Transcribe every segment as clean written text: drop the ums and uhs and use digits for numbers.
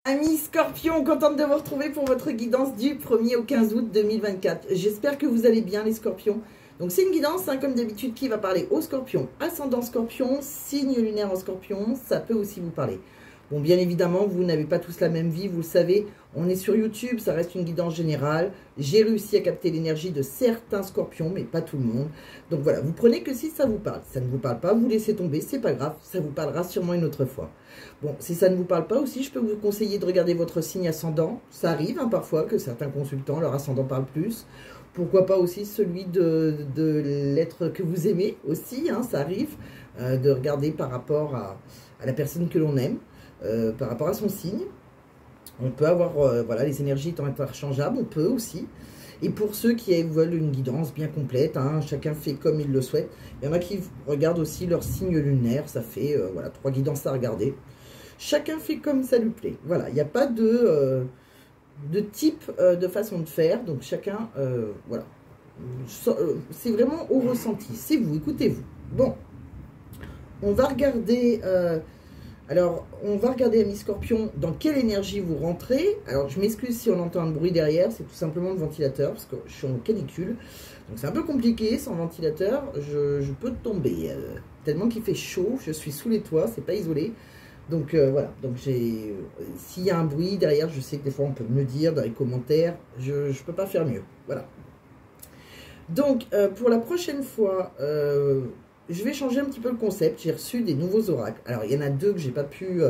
Amis Scorpions, contente de vous retrouver pour votre guidance du 1er au 15 août 2024. J'espère que vous allez bien les Scorpions. Donc c'est une guidance, comme d'habitude, qui va parler aux Scorpions, ascendant Scorpion, signe lunaire en Scorpion, ça peut aussi vous parler. Bon, bien évidemment, vous n'avez pas tous la même vie, vous le savez, on est sur YouTube, ça reste une guidance générale. J'ai réussi à capter l'énergie de certains Scorpions, mais pas tout le monde. Donc voilà, vous prenez que si ça vous parle. Si ça ne vous parle pas, vous laissez tomber, c'est pas grave, ça vous parlera sûrement une autre fois. Bon, si ça ne vous parle pas aussi, je peux vous conseiller de regarder votre signe ascendant. Ça arrive parfois que certains consultants, leur ascendant parle plus. Pourquoi pas aussi celui de l'être que vous aimez aussi, ça arrive, de regarder par rapport à la personne que l'on aime. Par rapport à son signe, on peut avoir, voilà, les énergies étant interchangeables, on peut aussi. Et pour ceux qui veulent une guidance bien complète, chacun fait comme il le souhaite. Il y en a qui regardent aussi leur signe lunaire, ça fait voilà, 3 guidances à regarder. Chacun fait comme ça lui plaît. Voilà, il n'y a pas de type de façon de faire, donc chacun, voilà. C'est vraiment au ressenti, c'est vous, écoutez-vous. Bon, on va regarder... alors, on va regarder, amis Scorpions, dans quelle énergie vous rentrez. Alors, je m'excuse si on entend un bruit derrière, c'est tout simplement le ventilateur, parce que je suis en canicule. Donc, c'est un peu compliqué, sans ventilateur, je peux tomber. Tellement qu'il fait chaud, je suis sous les toits, c'est pas isolé. Donc, voilà. Donc, s'il y a un bruit derrière, je sais que des fois, on peut me le dire dans les commentaires. Je ne peux pas faire mieux. Voilà. Donc, pour la prochaine fois... je vais changer un petit peu le concept. J'ai reçu des nouveaux oracles. Alors, il y en a 2 que j'ai pas pu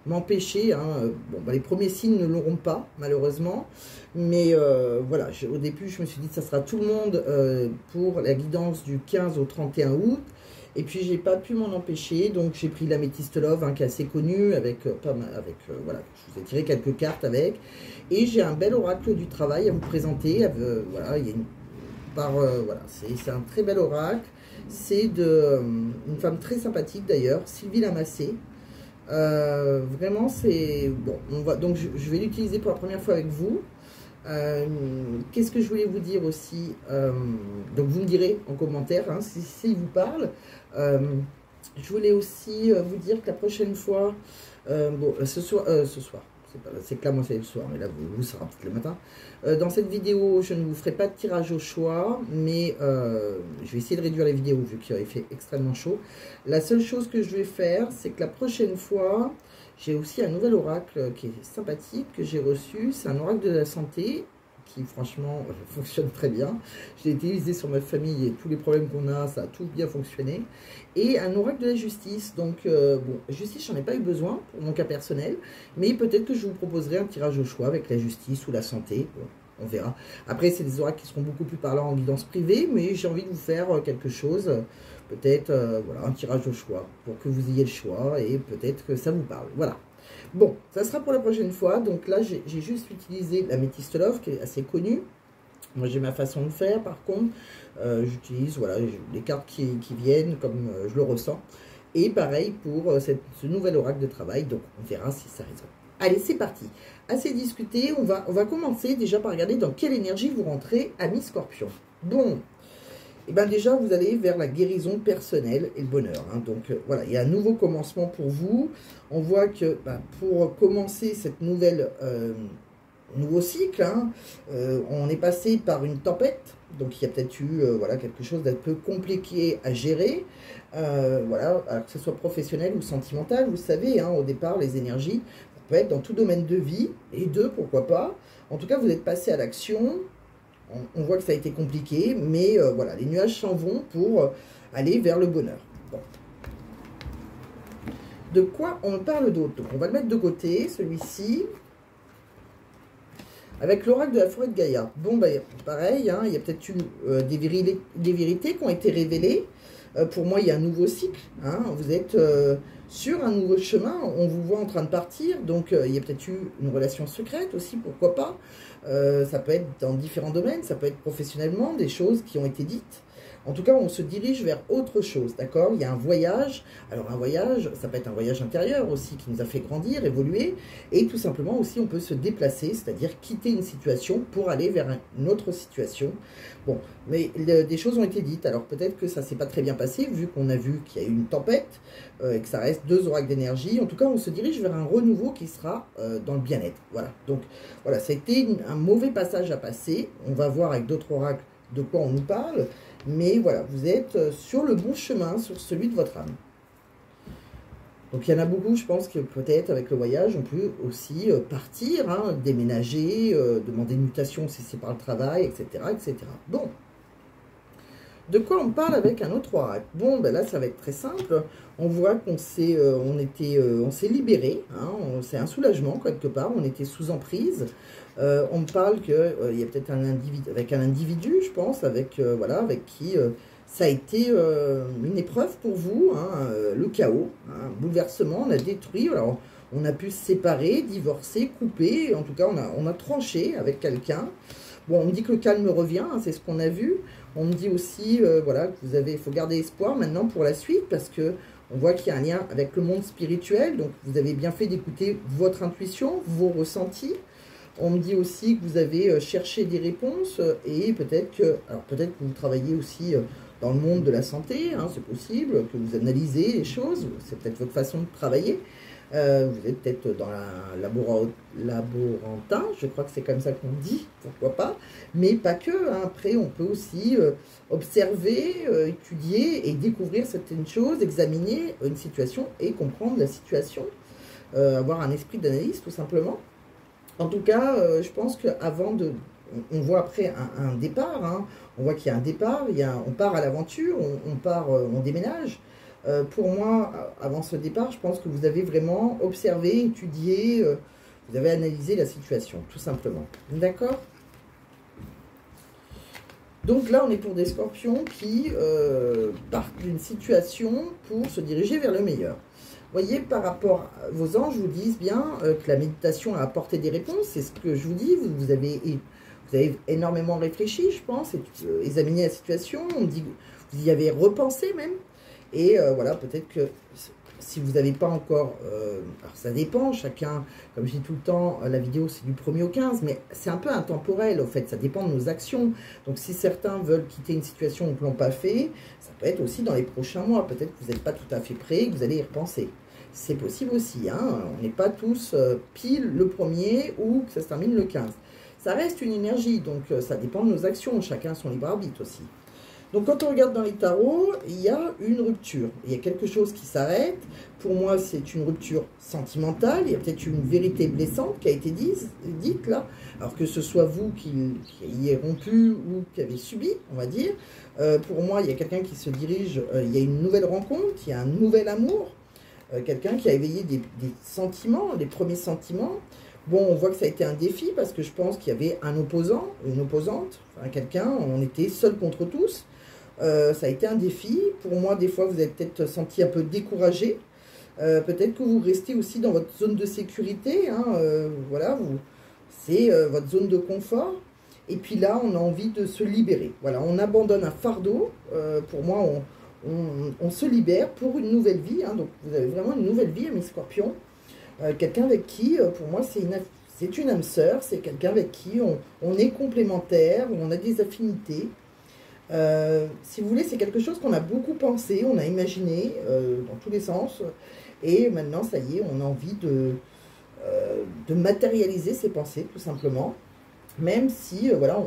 m'empêcher. Bon, les premiers signes ne l'auront pas, malheureusement. Mais voilà, au début, je me suis dit que ça sera tout le monde pour la guidance du 15 au 31 août. Et puis, j'ai pas pu m'en empêcher. Donc, j'ai pris l'Améthyste Love, qui est assez connu, voilà, je vous ai tiré quelques cartes avec. Et j'ai un bel oracle du travail à vous présenter. Voilà, il y a voilà, c'est un très bel oracle. C'est une femme très sympathique d'ailleurs, Sylvie Lamassé. Vraiment, c'est... Bon, donc je vais l'utiliser pour la première fois avec vous. Qu'est-ce que je voulais vous dire aussi, donc vous me direz en commentaire si il vous parle. Je voulais aussi vous dire que la prochaine fois, bon, ce soir, c'est que là, moi, c'est le soir, mais là, vous serez peut-être le matin. Dans cette vidéo, je ne vous ferai pas de tirage au choix, mais je vais essayer de réduire les vidéos, vu qu'il fait extrêmement chaud. La seule chose que je vais faire, c'est que la prochaine fois, j'ai aussi un nouvel oracle qui est sympathique, que j'ai reçu. C'est un oracle de la santé, qui franchement fonctionne très bien. Je l'ai utilisé sur ma famille et tous les problèmes qu'on a, ça a tout bien fonctionné. Et un oracle de la justice. Donc, bon, justice, j'en ai pas eu besoin pour mon cas personnel, mais peut-être que je vous proposerai un tirage au choix avec la justice ou la santé. Bon, on verra. Après, c'est des oracles qui seront beaucoup plus parlants en guidance privée, mais j'ai envie de vous faire quelque chose, peut-être, voilà, un tirage au choix pour que vous ayez le choix et peut-être que ça vous parle. Voilà. Bon, ça sera pour la prochaine fois. Donc là, j'ai juste utilisé l'Améthyste Love, qui est assez connue. Moi, j'ai ma façon de faire, par contre. J'utilise, voilà, les cartes qui viennent comme je le ressens. Et pareil pour ce nouvel oracle de travail. Donc, on verra si ça résonne. Allez, c'est parti. Assez discuté. On va commencer déjà par regarder dans quelle énergie vous rentrez, amis Scorpions. Bon. Et bien déjà, vous allez vers la guérison personnelle et le bonheur. Donc voilà, il y a un nouveau commencement pour vous. On voit que pour commencer cette nouveau cycle, on est passé par une tempête. Donc il y a peut-être eu voilà, quelque chose d'un peu compliqué à gérer. Voilà, alors que ce soit professionnel ou sentimental, vous savez, au départ, les énergies, ça peut être dans tout domaine de vie, et pourquoi pas. En tout cas, vous êtes passé à l'action. On voit que ça a été compliqué, mais voilà, les nuages s'en vont pour aller vers le bonheur. Bon. De quoi on parle d'autre? Donc, on va le mettre de côté, celui-ci, avec l'oracle de la forêt de Gaïa. Bon, pareil, il y a peut-être eu des vérités qui ont été révélées. Pour moi, il y a un nouveau cycle. Vous êtes sur un nouveau chemin. On vous voit en train de partir. Donc, il y a peut-être eu une relation secrète aussi, pourquoi pas. Ça peut être dans différents domaines. Ça peut être professionnellement, des choses qui ont été dites. En tout cas, on se dirige vers autre chose, d'accord? Il y a un voyage. Alors un voyage, ça peut être un voyage intérieur aussi qui nous a fait grandir, évoluer. Et tout simplement aussi, on peut se déplacer, c'est-à-dire quitter une situation pour aller vers une autre situation. Bon, mais des choses ont été dites. Alors peut-être que ça ne s'est pas très bien passé, vu qu'on a vu qu'il y a eu une tempête et que ça reste 2 oracles d'énergie. En tout cas, on se dirige vers un renouveau qui sera dans le bien-être. Voilà, donc voilà, ça a été un mauvais passage à passer. On va voir avec d'autres oracles de quoi on nous parle. Mais voilà, vous êtes sur le bon chemin, sur celui de votre âme. Donc il y en a beaucoup, je pense que peut-être avec le voyage, on peut aussi partir, hein, déménager, demander une mutation si c'est par le travail, etc., etc. Bon, de quoi on parle avec un autre oracle? Bon, ben là, ça va être très simple. On voit qu'on s'est libéré, hein, c'est un soulagement quelque part, on était sous emprise. On me parle qu'il y a peut-être un individu, je pense, avec, voilà, avec qui ça a été une épreuve pour vous, hein, le chaos, hein, un bouleversement, on a détruit, alors on a pu se séparer, divorcer, couper, en tout cas on a tranché avec quelqu'un. Bon, on me dit que le calme revient, hein, c'est ce qu'on a vu. On me dit aussi, voilà, que il faut garder espoir maintenant pour la suite, parce que on voit qu'il y a un lien avec le monde spirituel, donc vous avez bien fait d'écouter votre intuition, vos ressentis. On me dit aussi que vous avez cherché des réponses et peut-être que vous travaillez aussi dans le monde de la santé, hein, c'est possible, que vous analysez les choses, c'est peut-être votre façon de travailler. Vous êtes peut-être dans la laborantin, je crois que c'est comme ça qu'on dit, pourquoi pas, mais pas que, hein. Après on peut aussi observer, étudier et découvrir certaines choses, examiner une situation et comprendre la situation, avoir un esprit d'analyse tout simplement. En tout cas, je pense qu'avant de... On voit après un départ, hein. On voit qu'il y a un départ, on part à l'aventure, on déménage. Pour moi, avant ce départ, je pense que vous avez vraiment observé, étudié, vous avez analysé la situation, tout simplement. D'accord? Donc là, on est pour des scorpions qui partent d'une situation pour se diriger vers le meilleur. Vous voyez, par rapport à vos anges, vous disent bien que la méditation a apporté des réponses. C'est ce que je vous dis. Vous avez énormément réfléchi, je pense, et examiné la situation. On me dit que vous y avez repensé même. Et voilà, peut-être que si vous n'avez pas encore... alors ça dépend, chacun, comme je dis tout le temps, la vidéo c'est du 1er au 15, mais c'est un peu intemporel, au fait, ça dépend de nos actions. Donc si certains veulent quitter une situation ou ne l'ont pas fait, ça peut être aussi dans les prochains mois. Peut-être que vous n'êtes pas tout à fait prêt, que vous allez y repenser. C'est possible aussi, hein. On n'est pas tous pile le 1er ou que ça se termine le 15. Ça reste une énergie, donc ça dépend de nos actions, chacun son libre arbitre aussi. Donc quand on regarde dans les tarots, il y a une rupture, il y a quelque chose qui s'arrête. Pour moi, c'est une rupture sentimentale, il y a peut-être une vérité blessante qui a été dite là, alors que ce soit vous qui y êtes rompu ou qui avez subi, on va dire. Pour moi, il y a quelqu'un qui se dirige, il y a une nouvelle rencontre, il y a un nouvel amour, quelqu'un qui a éveillé des sentiments, les premiers sentiments. Bon, on voit que ça a été un défi parce que je pense qu'il y avait un opposant, une opposante, enfin, quelqu'un, on était seul contre tous. Ça a été un défi. Pour moi, des fois, vous avez peut-être senti un peu découragé. Peut-être que vous restez aussi dans votre zone de sécurité. Hein, voilà, c'est votre zone de confort. Et puis là, on a envie de se libérer. Voilà, on abandonne un fardeau. Pour moi, on se libère pour une nouvelle vie. Hein, donc, vous avez vraiment une nouvelle vie, mes scorpions. Quelqu'un avec qui, pour moi, c'est une âme sœur. C'est quelqu'un avec qui on est complémentaire, on a des affinités. Si vous voulez, c'est quelque chose qu'on a beaucoup pensé, on a imaginé dans tous les sens, et maintenant, ça y est, on a envie de matérialiser ces pensées, tout simplement, même si, voilà,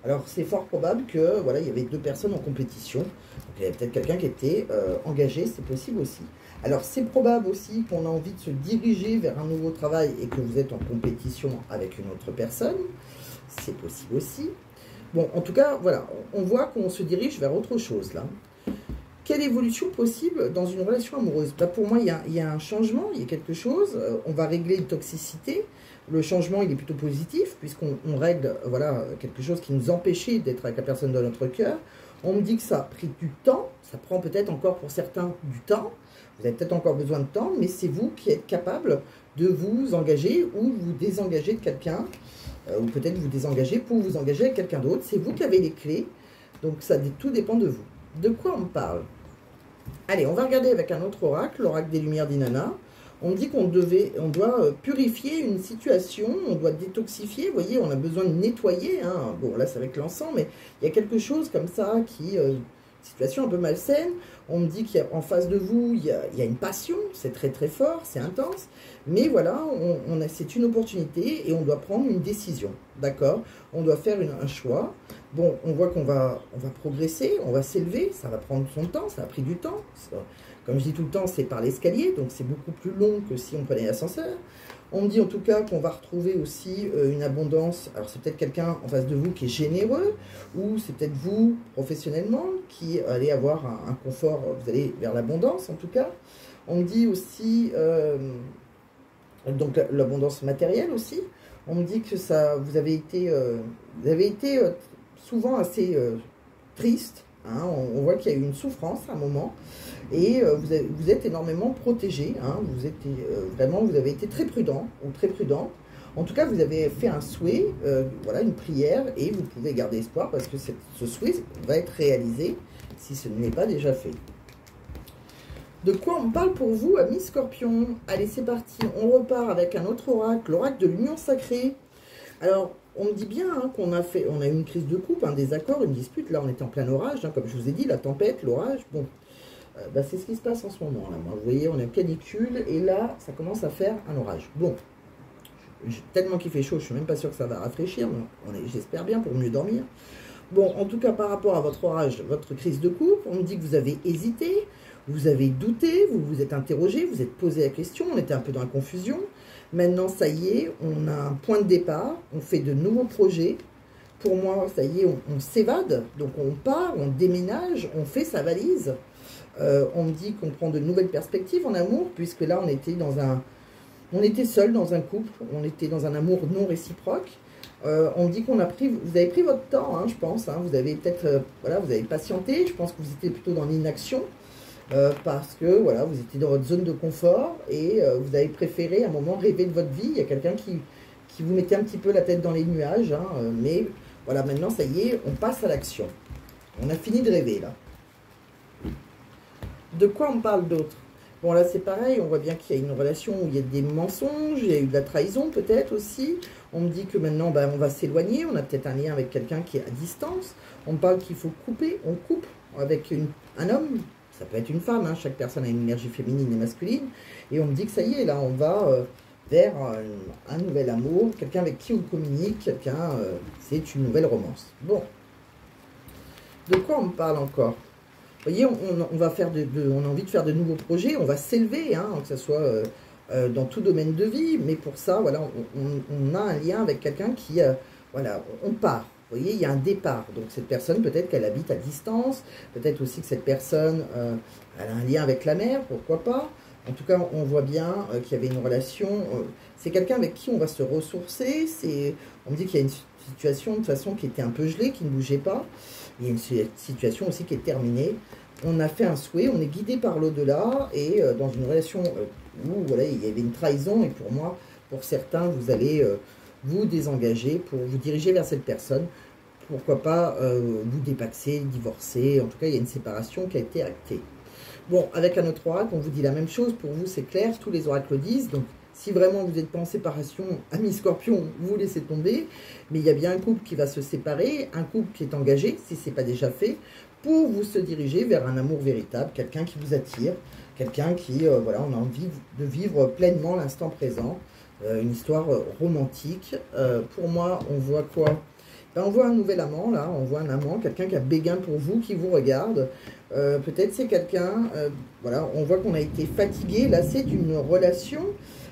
alors c'est fort probable que, voilà, il y avait 2 personnes en compétition, donc il y avait peut-être quelqu'un qui était engagé, c'est possible aussi. Alors c'est probable aussi qu'on a envie de se diriger vers un nouveau travail et que vous êtes en compétition avec une autre personne, c'est possible aussi. Bon, en tout cas, voilà, on voit qu'on se dirige vers autre chose, là. Quelle évolution possible dans une relation amoureuse? Bah, pour moi, il y a un changement, il y a quelque chose. On va régler une toxicité. Le changement, il est plutôt positif, puisqu'on règle, voilà, quelque chose qui nous empêchait d'être avec la personne de notre cœur. On me dit que ça a pris du temps. Ça prend peut-être encore pour certains du temps. Vous avez peut-être encore besoin de temps, mais c'est vous qui êtes capable de vous engager ou vous désengager de quelqu'un. Ou peut-être vous désengager pour vous engager avec quelqu'un d'autre. C'est vous qui avez les clés. Donc, tout dépend de vous. De quoi on parle? Allez, on va regarder avec un autre oracle, l'oracle des Lumières d'Inanna. On dit qu'on doit purifier une situation, on doit détoxifier. Vous voyez, on a besoin de nettoyer. Hein. Bon, là, c'est avec l'encens, mais il y a quelque chose comme ça qui... situation un peu malsaine. On me dit qu'en face de vous, il y a une passion. C'est très, très fort, c'est intense. Mais voilà, c'est une opportunité et on doit prendre une décision. D'accord? On doit faire un choix. Bon, on voit qu'on va progresser, on va s'élever. Ça va prendre son temps, ça a pris du temps. Comme je dis tout le temps, c'est par l'escalier, donc c'est beaucoup plus long que si on prenait l'ascenseur. On me dit en tout cas qu'on va retrouver aussi une abondance. Alors c'est peut-être quelqu'un en face de vous qui est généreux, ou c'est peut-être vous, professionnellement, qui allez avoir un confort, vous allez vers l'abondance en tout cas. On me dit aussi, donc l'abondance matérielle aussi. On me dit que vous avez été souvent assez triste. Hein, on voit qu'il y a eu une souffrance à un moment et vous êtes énormément protégé. Hein, vous avez été très prudent ou très prudente. En tout cas, vous avez fait un souhait, voilà, une prière et vous pouvez garder espoir parce que ce souhait va être réalisé si ce n'est pas déjà fait. De quoi on parle pour vous, amis Scorpion? Allez, c'est parti. On repart avec un autre oracle, l'oracle de l'union sacrée. Alors, on me dit bien hein, on a eu une crise de couple, un désaccord, une dispute. Là, on est en plein orage, hein, comme je vous ai dit, la tempête, l'orage. Bon, c'est ce qui se passe en ce moment. Là. Vous voyez, on est en canicule et là, ça commence à faire un orage. Bon, tellement qu'il fait chaud, je ne suis même pas sûr que ça va rafraîchir. J'espère bien pour mieux dormir. Bon, en tout cas, par rapport à votre orage, votre crise de couple, on me dit que vous avez hésité, vous avez douté, vous vous êtes interrogé, vous êtes posé la question, on était un peu dans la confusion. Maintenant, ça y est, on a un point de départ, on fait de nouveaux projets. Pour moi, ça y est, on s'évade, donc on part, on déménage, on fait sa valise. On me dit qu'on prend de nouvelles perspectives en amour, puisque là, on était seul dans un couple, on était dans un amour non réciproque. On me dit vous avez pris votre temps, hein, je pense, hein, vous avez peut-être, voilà, vous avez patienté, je pense que vous étiez plutôt dans l'inaction. Parce que voilà, vous étiez dans votre zone de confort et vous avez préféré à un moment rêver de votre vie. Il y a quelqu'un qui vous mettait un petit peu la tête dans les nuages, hein, mais voilà, maintenant ça y est, on passe à l'action. On a fini de rêver là. De quoi on parle d'autre? Bon là c'est pareil, on voit bien qu'il y a une relation où il y a des mensonges, il y a eu de la trahison peut-être aussi. On me dit que maintenant on va s'éloigner, on a peut-être un lien avec quelqu'un qui est à distance. On me parle qu'il faut couper, on coupe avec un homme. Ça peut être une femme, hein, chaque personne a une énergie féminine et masculine. Et on me dit que ça y est, là, on va vers un nouvel amour, quelqu'un avec qui on communique, c'est une nouvelle romance. Bon. De quoi on me parle encore? Vous voyez, on a envie de faire de nouveaux projets, on va s'élever, hein, que ce soit dans tout domaine de vie. Mais pour ça, voilà, on a un lien avec quelqu'un qui, voilà, on part. Vous voyez, il y a un départ. Donc, cette personne, peut-être qu'elle habite à distance. Peut-être aussi que cette personne, elle a un lien avec la mer, pourquoi pas. En tout cas, on voit bien qu'il y avait une relation. C'est quelqu'un avec qui on va se ressourcer. On me dit qu'il y a une situation, de toute façon, qui était un peu gelée, qui ne bougeait pas. Il y a une situation aussi qui est terminée. On a fait un souhait, on est guidé par l'au-delà. Et dans une relation où, voilà, il y avait une trahison. Et pour moi, pour certains, vous allez... vous désengager pour vous diriger vers cette personne. Pourquoi pas vous dépaxer, divorcer. En tout cas, il y a une séparation qui a été actée. Bon, avec un autre oracle, on vous dit la même chose. Pour vous, c'est clair. Tous les oracles le disent. Donc, si vraiment vous n'êtes pas en séparation, amis Scorpion, vous laissez tomber. Mais il y a bien un couple qui va se séparer. Un couple qui est engagé, si ce n'est pas déjà fait, pour vous se diriger vers un amour véritable. Quelqu'un qui vous attire. Quelqu'un qui, voilà, on a envie de vivre pleinement l'instant présent. Une histoire romantique. Pour moi, on voit quoi? Ben, on voit un nouvel amant, là. On voit un amant, quelqu'un qui a béguin pour vous, qui vous regarde. Peut-être c'est quelqu'un... voilà, on voit qu'on a été fatigué, lassé d'une relation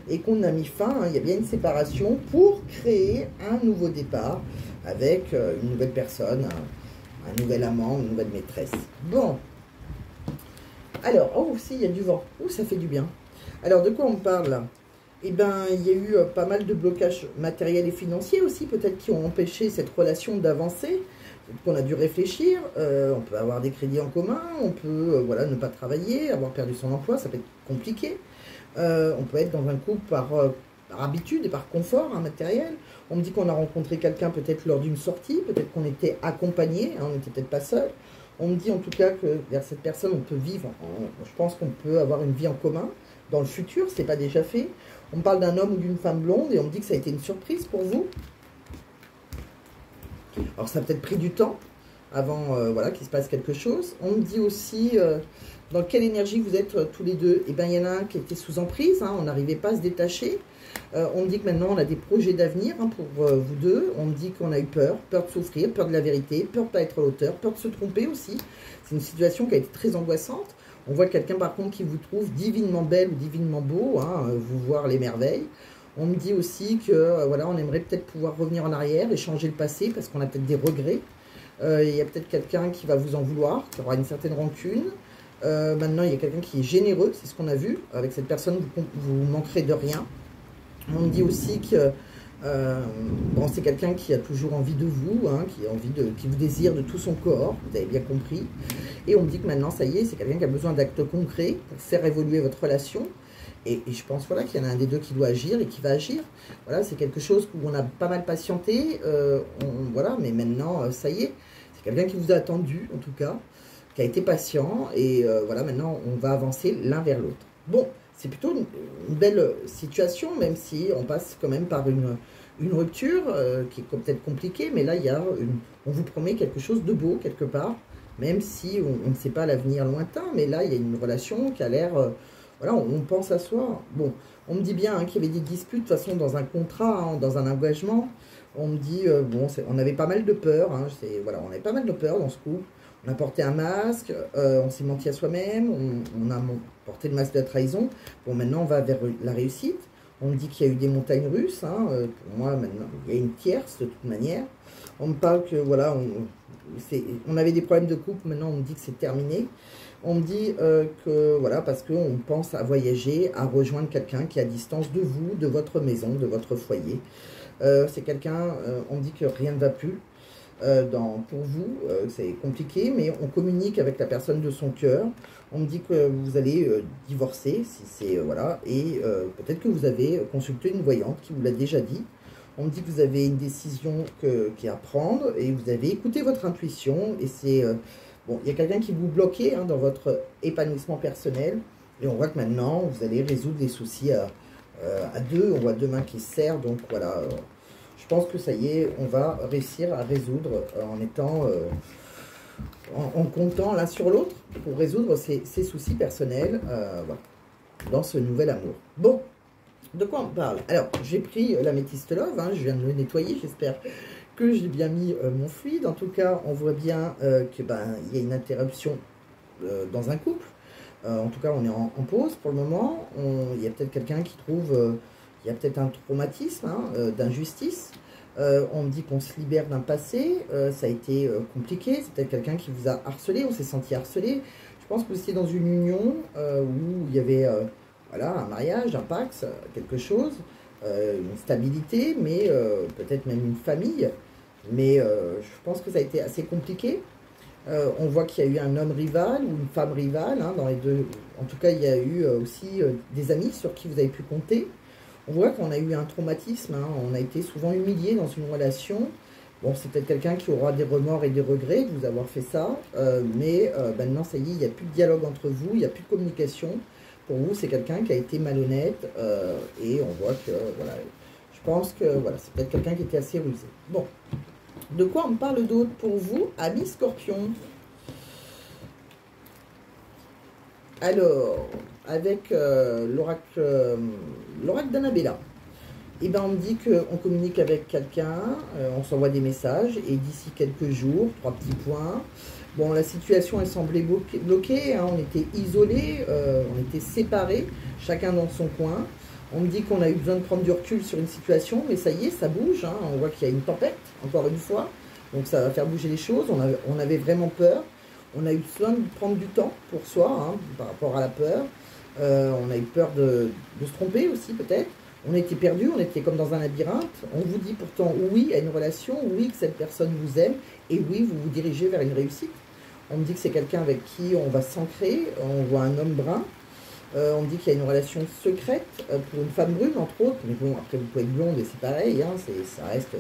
et qu'on a mis fin. Hein, il y a bien une séparation pour créer un nouveau départ avec une nouvelle personne, un nouvel amant, une nouvelle maîtresse. Bon. Alors, oh, aussi, il y a du vent. Oh, ça fait du bien. Alors, de quoi on parle, là? Eh bien, il y a eu pas mal de blocages matériels et financiers aussi, peut-être qui ont empêché cette relation d'avancer, qu'on a dû réfléchir. On peut avoir des crédits en commun, on peut voilà, ne pas travailler, avoir perdu son emploi, ça peut être compliqué. On peut être dans un couple par par habitude et par confort matériel. On me dit qu'on a rencontré quelqu'un peut-être lors d'une sortie, peut-être qu'on était accompagné, hein, on n'était peut-être pas seul. On me dit en tout cas que vers cette personne, on peut vivre, je pense qu'on peut avoir une vie en commun dans le futur, ce n'est pas déjà fait. On me parle d'un homme ou d'une femme blonde et on me dit que ça a été une surprise pour vous. Alors ça a peut-être pris du temps avant voilà, qu'il se passe quelque chose. On me dit aussi dans quelle énergie vous êtes tous les deux. Eh bien il y en a un qui était sous emprise, hein, on n'arrivait pas à se détacher. On me dit que maintenant on a des projets d'avenir hein, pour vous deux. On me dit qu'on a eu peur de souffrir, peur de la vérité, peur de ne pas être à l'auteur, peur de se tromper aussi. C'est une situation qui a été très angoissante. On voit quelqu'un par contre qui vous trouve divinement belle ou divinement beau, hein, vous voir les merveilles. On me dit aussi que voilà, on aimerait peut-être pouvoir revenir en arrière et changer le passé parce qu'on a peut-être des regrets. Il y a peut-être quelqu'un qui va vous en vouloir, qui aura une certaine rancune. Maintenant, il y a quelqu'un qui est généreux, c'est ce qu'on a vu. Avec cette personne, vous manquerez de rien. On me dit aussi que bon, c'est quelqu'un qui a toujours envie de vous, hein, qui vous désire de tout son corps, vous avez bien compris. Et on me dit que maintenant, ça y est, c'est quelqu'un qui a besoin d'actes concrets pour faire évoluer votre relation. Et je pense voilà, qu'il y en a un des deux qui doit agir et qui va agir. Voilà, c'est quelque chose où on a pas mal patienté, voilà, mais maintenant, ça y est, c'est quelqu'un qui vous a attendu, en tout cas, qui a été patient, et voilà, maintenant, on va avancer l'un vers l'autre. Bon, c'est plutôt une belle situation, même si on passe quand même par une rupture qui est peut-être compliquée, mais là, on vous promet quelque chose de beau, quelque part, même si on ne sait pas l'avenir lointain, mais là, il y a une relation qui a l'air... voilà, on pense à soi. Bon, on me dit bien hein, qu'il y avait des disputes, de toute façon, dans un contrat, hein, dans un engagement. On me dit, bon, on avait pas mal de peur, hein, voilà, on avait pas mal de peur dans ce couple. On a porté un masque, on s'est menti à soi-même, on a porté le masque de la trahison. Bon, maintenant, on va vers la réussite. On me dit qu'il y a eu des montagnes russes. Hein, pour moi, maintenant, il y a une tierce, de toute manière. On me parle que, voilà, on avait des problèmes de couple. Maintenant, on me dit que c'est terminé. On me dit que, voilà, parce qu'on pense à voyager, à rejoindre quelqu'un qui est à distance de vous, de votre maison, de votre foyer. C'est quelqu'un, on me dit que rien ne va plus. Pour vous, c'est compliqué, mais on communique avec la personne de son cœur. On me dit que vous allez divorcer, si c'est voilà, et peut-être que vous avez consulté une voyante qui vous l'a déjà dit. On me dit que vous avez une décision qui est à prendre et vous avez écouté votre intuition. Et c'est bon, il y a quelqu'un qui vous bloquait hein, dans votre épanouissement personnel. Et on voit que maintenant, vous allez résoudre les soucis à deux. On voit deux mains qui se serrent, donc voilà. Je pense que ça y est, on va réussir à résoudre en étant, en comptant l'un sur l'autre pour résoudre ses soucis personnels voilà, dans ce nouvel amour. Bon, de quoi on parle? Alors, j'ai pris l'améthyste love, hein, je viens de le nettoyer, j'espère que j'ai bien mis mon fluide. En tout cas, on voit bien que y a une interruption dans un couple. En tout cas, on est en pause pour le moment. Il y a peut-être quelqu'un qui trouve... il y a peut-être un traumatisme, hein, d'injustice. On me dit qu'on se libère d'un passé. Ça a été compliqué. C'est peut-être quelqu'un qui vous a harcelé. On s'est senti harcelé. Je pense que vous étiez dans une union où il y avait voilà, un mariage, un pax, quelque chose, une stabilité, mais peut-être même une famille. Mais je pense que ça a été assez compliqué. On voit qu'il y a eu un homme rival ou une femme rivale. Hein, dans les deux. En tout cas, il y a eu aussi des amis sur qui vous avez pu compter. On voit qu'on a eu un traumatisme, hein, on a été souvent humilié dans une relation. Bon, c'est peut-être quelqu'un qui aura des remords et des regrets de vous avoir fait ça, mais maintenant, ça y est, il n'y a plus de dialogue entre vous, il n'y a plus de communication. Pour vous, c'est quelqu'un qui a été malhonnête, et on voit que, voilà, je pense que, voilà, c'est peut-être quelqu'un qui était assez rusé. Bon, de quoi on me parle d'autre pour vous, amis Scorpion? Alors, avec l'oracle d'Annabella, et ben on me dit qu'on communique avec quelqu'un, on s'envoie des messages, et d'ici quelques jours, 3 petits points. Bon, la situation, elle semblait bloquée, hein, on était isolés, on était séparés, chacun dans son coin. On me dit qu'on a eu besoin de prendre du recul sur une situation, mais ça y est, ça bouge, hein, on voit qu'il y a une tempête, encore une fois, donc ça va faire bouger les choses, on avait vraiment peur. On a eu besoin de prendre du temps pour soi, hein, par rapport à la peur. On a eu peur de se tromper aussi, peut-être. On était perdus, on était comme dans un labyrinthe. On vous dit pourtant oui à une relation, oui que cette personne vous aime, et oui, vous vous dirigez vers une réussite. On me dit que c'est quelqu'un avec qui on va s'ancrer. On voit un homme brun. On me dit qu'il y a une relation secrète pour une femme brune, entre autres. Mais bon, après, vous pouvez être blonde et c'est pareil. Hein, ça reste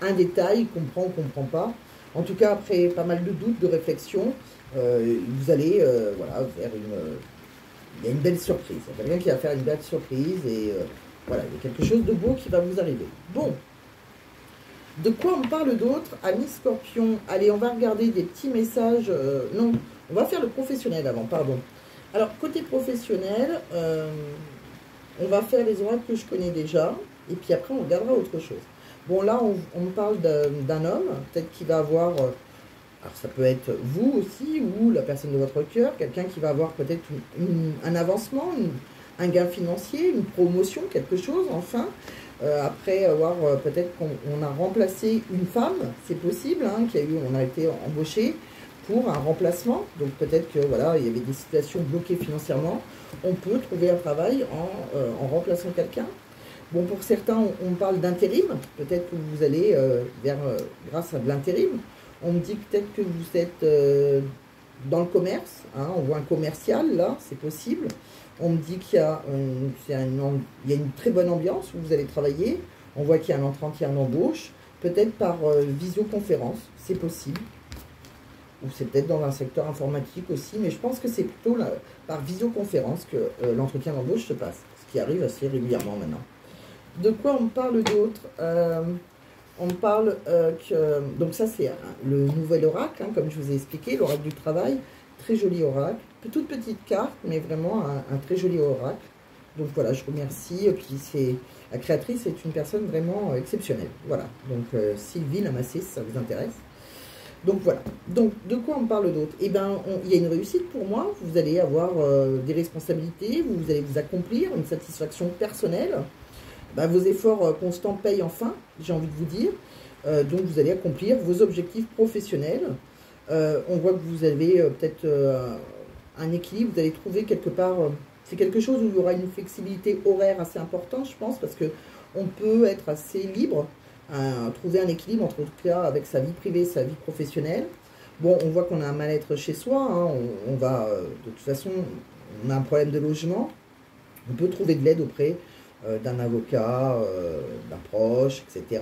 un détail, comprend ou comprend pas. En tout cas, après pas mal de doutes, de réflexion, vous allez voilà, vers il y a une belle surprise. Il y a quelqu'un qui va faire une belle surprise et voilà, il y a quelque chose de beau qui va vous arriver. Bon, de quoi on parle d'autre, amis Scorpion? Allez, on va regarder des petits messages. Non, on va faire le professionnel avant, pardon. Alors, côté professionnel, on va faire les oracles que je connais déjà, et puis après, on regardera autre chose. Bon, là, on me parle d'un homme, peut-être qui va avoir, alors ça peut être vous aussi, ou la personne de votre cœur, quelqu'un qui va avoir peut-être un avancement, un gain financier, une promotion, quelque chose, enfin. Après avoir, peut-être qu'on a remplacé une femme, c'est possible, hein, on a été embauché pour un remplacement, donc peut-être que voilà, il y avait des situations bloquées financièrement, on peut trouver un travail en remplaçant quelqu'un. Bon, pour certains, on parle d'intérim, peut-être que vous allez grâce à de l'intérim. On me dit peut-être que vous êtes dans le commerce, hein, on voit un commercial là, c'est possible. On me dit qu'il y a, il y a une très bonne ambiance où vous allez travailler, on voit qu'il y a un entretien d'embauche, peut-être par visioconférence, c'est possible. Ou c'est peut-être dans un secteur informatique aussi, mais je pense que c'est plutôt par visioconférence que l'entretien d'embauche se passe, ce qui arrive assez régulièrement maintenant. De quoi on parle d'autre? On parle que... Donc ça, c'est le nouvel oracle, hein, comme je vous ai expliqué, l'oracle du travail. Très joli oracle. Toute petite carte, mais vraiment un très joli oracle. Donc voilà, je remercie. Puis la créatrice est une personne vraiment exceptionnelle. Voilà. Donc Sylvie Lamassé, si ça vous intéresse. Donc voilà. Donc de quoi on parle d'autre? Eh bien, il y a une réussite pour moi. Vous allez avoir des responsabilités, vous allez vous accomplir, une satisfaction personnelle. Bah, vos efforts constants payent enfin, j'ai envie de vous dire. Donc vous allez accomplir vos objectifs professionnels. On voit que vous avez peut-être un équilibre, vous allez trouver quelque part... c'est quelque chose où il y aura une flexibilité horaire assez importante, je pense, parce qu'on peut être assez libre, trouver un équilibre entre, en tout cas, avec sa vie privée et sa vie professionnelle. Bon, on voit qu'on a un mal-être chez soi, hein, on va, de toute façon, on a un problème de logement, on peut trouver de l'aide auprès d'un avocat, d'un proche, etc.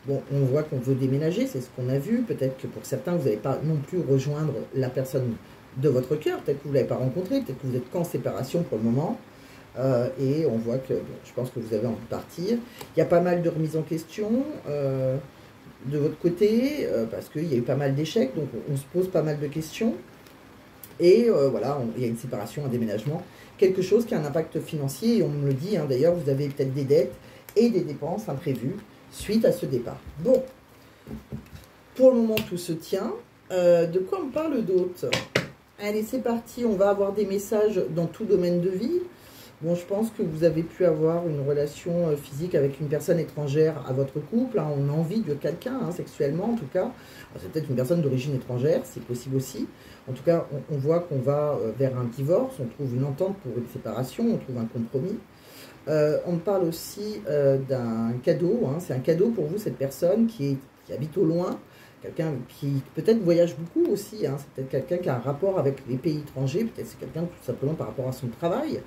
Bon, on voit qu'on veut déménager, c'est ce qu'on a vu. Peut-être que pour certains, vous n'allez pas non plus rejoindre la personne de votre cœur. Peut-être que vous ne l'avez pas rencontrée, peut-être que vous êtes qu'en séparation pour le moment. Et on voit que, bon, je pense que vous avez envie de partir. Il y a pas mal de remises en question de votre côté, parce qu'il y a eu pas mal d'échecs, donc on se pose pas mal de questions. Et voilà, il y a une séparation, un déménagement, quelque chose qui a un impact financier, et on me le dit, hein, d'ailleurs, vous avez peut-être des dettes et des dépenses imprévues suite à ce départ. Bon, pour le moment, tout se tient. De quoi on parle d'autre? Allez, c'est parti, on va avoir des messages dans tout domaine de vie. Bon, je pense que vous avez pu avoir une relation physique avec une personne étrangère à votre couple. Hein, on a envie de quelqu'un, hein, sexuellement en tout cas. C'est peut-être une personne d'origine étrangère, c'est possible aussi. En tout cas, on voit qu'on va vers un divorce, on trouve une entente pour une séparation, on trouve un compromis. On parle aussi d'un cadeau. Hein, c'est un cadeau pour vous, cette personne qui habite au loin. Quelqu'un qui peut-être voyage beaucoup aussi. Hein, c'est peut-être quelqu'un qui a un rapport avec les pays étrangers. Peut-être c'est quelqu'un tout simplement par rapport à son travail.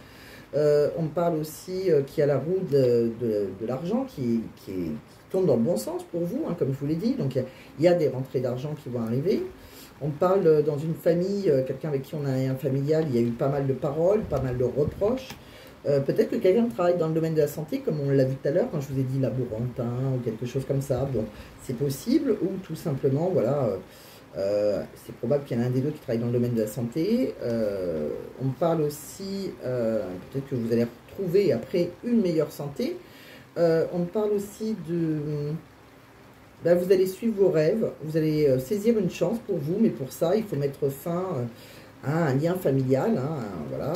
On parle aussi qui a la roue de l'argent qui tourne dans le bon sens pour vous, hein, comme je vous l'ai dit. Donc il y a des rentrées d'argent qui vont arriver. On parle dans une famille, quelqu'un avec qui on a un lien familial, il y a eu pas mal de paroles, pas mal de reproches. Peut-être que quelqu'un travaille dans le domaine de la santé, comme on l'a vu tout à l'heure, quand je vous ai dit laborantin ou quelque chose comme ça. Bon, c'est possible, ou tout simplement, voilà... c'est probable qu'il y en a un des deux qui travaille dans le domaine de la santé. On parle aussi, peut-être que vous allez retrouver après une meilleure santé. On parle aussi de... Ben, vous allez suivre vos rêves, vous allez saisir une chance pour vous, mais pour ça, il faut mettre fin à un lien familial. Hein, voilà.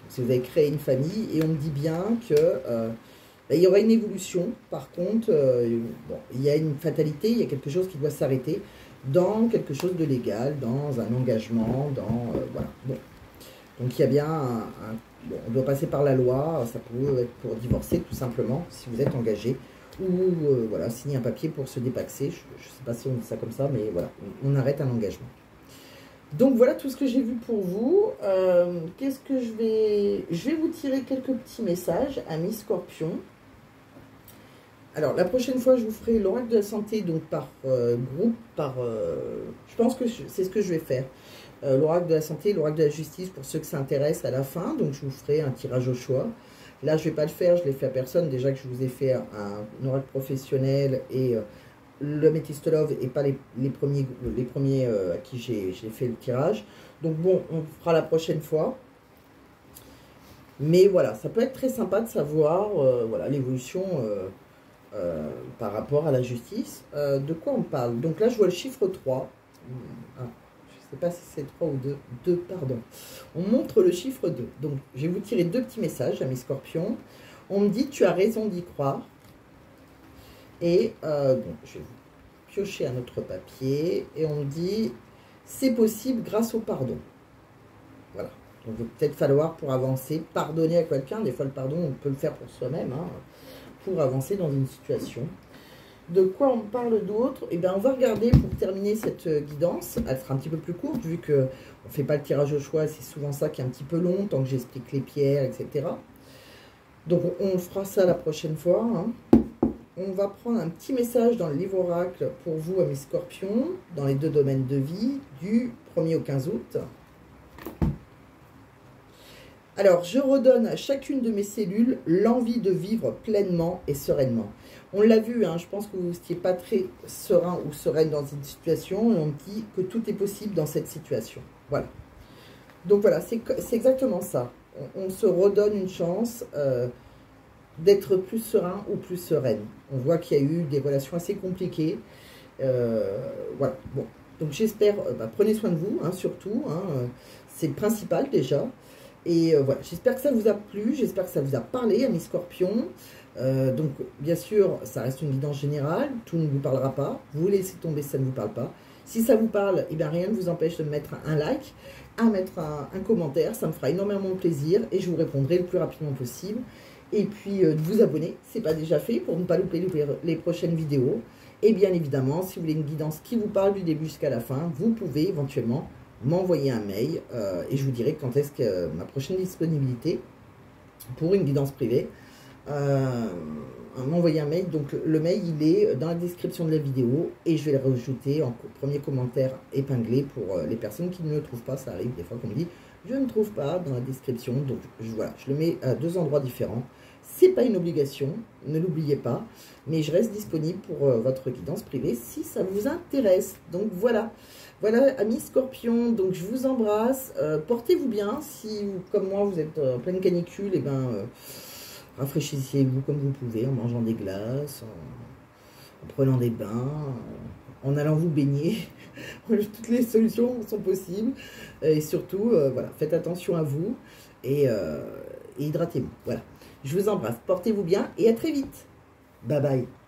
Si vous avez créé une famille, et on me dit bien que... ben, il y aura une évolution. Par contre, bon, il y a une fatalité, il y a quelque chose qui doit s'arrêter dans quelque chose de légal, dans un engagement, dans... voilà. Bon. Donc il y a bien bon, on doit passer par la loi, ça peut être pour divorcer tout simplement, si vous êtes engagé, ou voilà, signer un papier pour se dépaxer, je ne sais pas si on dit ça comme ça, mais voilà, on arrête un engagement. Donc voilà tout ce que j'ai vu pour vous. Qu'est-ce que je vais... Je vais vous tirer quelques petits messages, amis Scorpions. Alors, la prochaine fois, je vous ferai l'oracle de la santé, donc par groupe, je pense que c'est ce que je vais faire. L'oracle de la santé, l'oracle de la justice, pour ceux que ça intéresse à la fin. Donc, je vous ferai un tirage au choix. Là, je ne vais pas le faire, je ne l'ai fait à personne. Déjà que je vous ai fait un oracle professionnel et le métistolove et pas les premiers à qui j'ai fait le tirage. Donc, bon, on fera la prochaine fois. Mais voilà, ça peut être très sympa de savoir voilà, l'évolution... par rapport à la justice. De quoi on parle? Donc là, je vois le chiffre 3. Ah, je ne sais pas si c'est 3 ou 2. 2, pardon. On montre le chiffre 2. Donc, je vais vous tirer deux petits messages, amis Scorpions. On me dit, tu as raison d'y croire. Et donc, je vais vous piocher un autre papier. Et on me dit, c'est possible grâce au pardon. Voilà. Donc, il va peut-être falloir, pour avancer, pardonner à quelqu'un. Des fois, le pardon, on peut le faire pour soi-même, hein, pour avancer dans une situation. De quoi on parle d'autre? Eh bien, on va regarder pour terminer cette guidance. Elle sera un petit peu plus courte, vu qu'on ne fait pas le tirage au choix. C'est souvent ça qui est un petit peu long, tant que j'explique les pierres, etc. Donc, on fera ça la prochaine fois. Hein. On va prendre un petit message dans le livre oracle pour vous, amis Scorpions, dans les deux domaines de vie, du 1er au 15 août. Alors, je redonne à chacune de mes cellules l'envie de vivre pleinement et sereinement. On l'a vu, hein, je pense que vous n'étiez pas très serein ou sereine dans une situation, et on dit que tout est possible dans cette situation. Voilà. Donc voilà, c'est exactement ça. On se redonne une chance d'être plus serein ou plus sereine. On voit qu'il y a eu des relations assez compliquées. Voilà, bon. Donc j'espère, prenez soin de vous, hein, surtout. Hein, c'est le principal déjà. Et voilà, j'espère que ça vous a plu, j'espère que ça vous a parlé, amis Scorpions. Donc, bien sûr, ça reste une guidance générale, tout ne vous parlera pas. Vous laissez tomber si ça ne vous parle pas. Si ça vous parle, eh bien, rien ne vous empêche de mettre un like, à mettre un commentaire, ça me fera énormément plaisir et je vous répondrai le plus rapidement possible. Et puis, de vous abonner, si ce n'est pas déjà fait, pour ne pas louper les prochaines vidéos. Et bien évidemment, si vous voulez une guidance qui vous parle du début jusqu'à la fin, vous pouvez éventuellement m'envoyer un mail et je vous dirai quand est-ce que ma prochaine disponibilité pour une guidance privée. M'envoyer un mail, donc le mail il est dans la description de la vidéo et je vais le rajouter en premier commentaire épinglé pour les personnes qui ne le trouvent pas. Ça arrive des fois qu'on me dit je ne trouve pas dans la description, donc voilà, je le mets à deux endroits différents. C'est pas une obligation, ne l'oubliez pas, mais je reste disponible pour votre guidance privée si ça vous intéresse. Donc voilà. Voilà, amis Scorpions, donc je vous embrasse. Portez-vous bien. Si, comme moi, vous êtes en pleine canicule, et rafraîchissez-vous comme vous pouvez, en mangeant des glaces, en prenant des bains, en allant vous baigner. Toutes les solutions sont possibles. Et surtout, voilà, faites attention à vous et hydratez-vous. Voilà, je vous embrasse. Portez-vous bien et à très vite. Bye bye.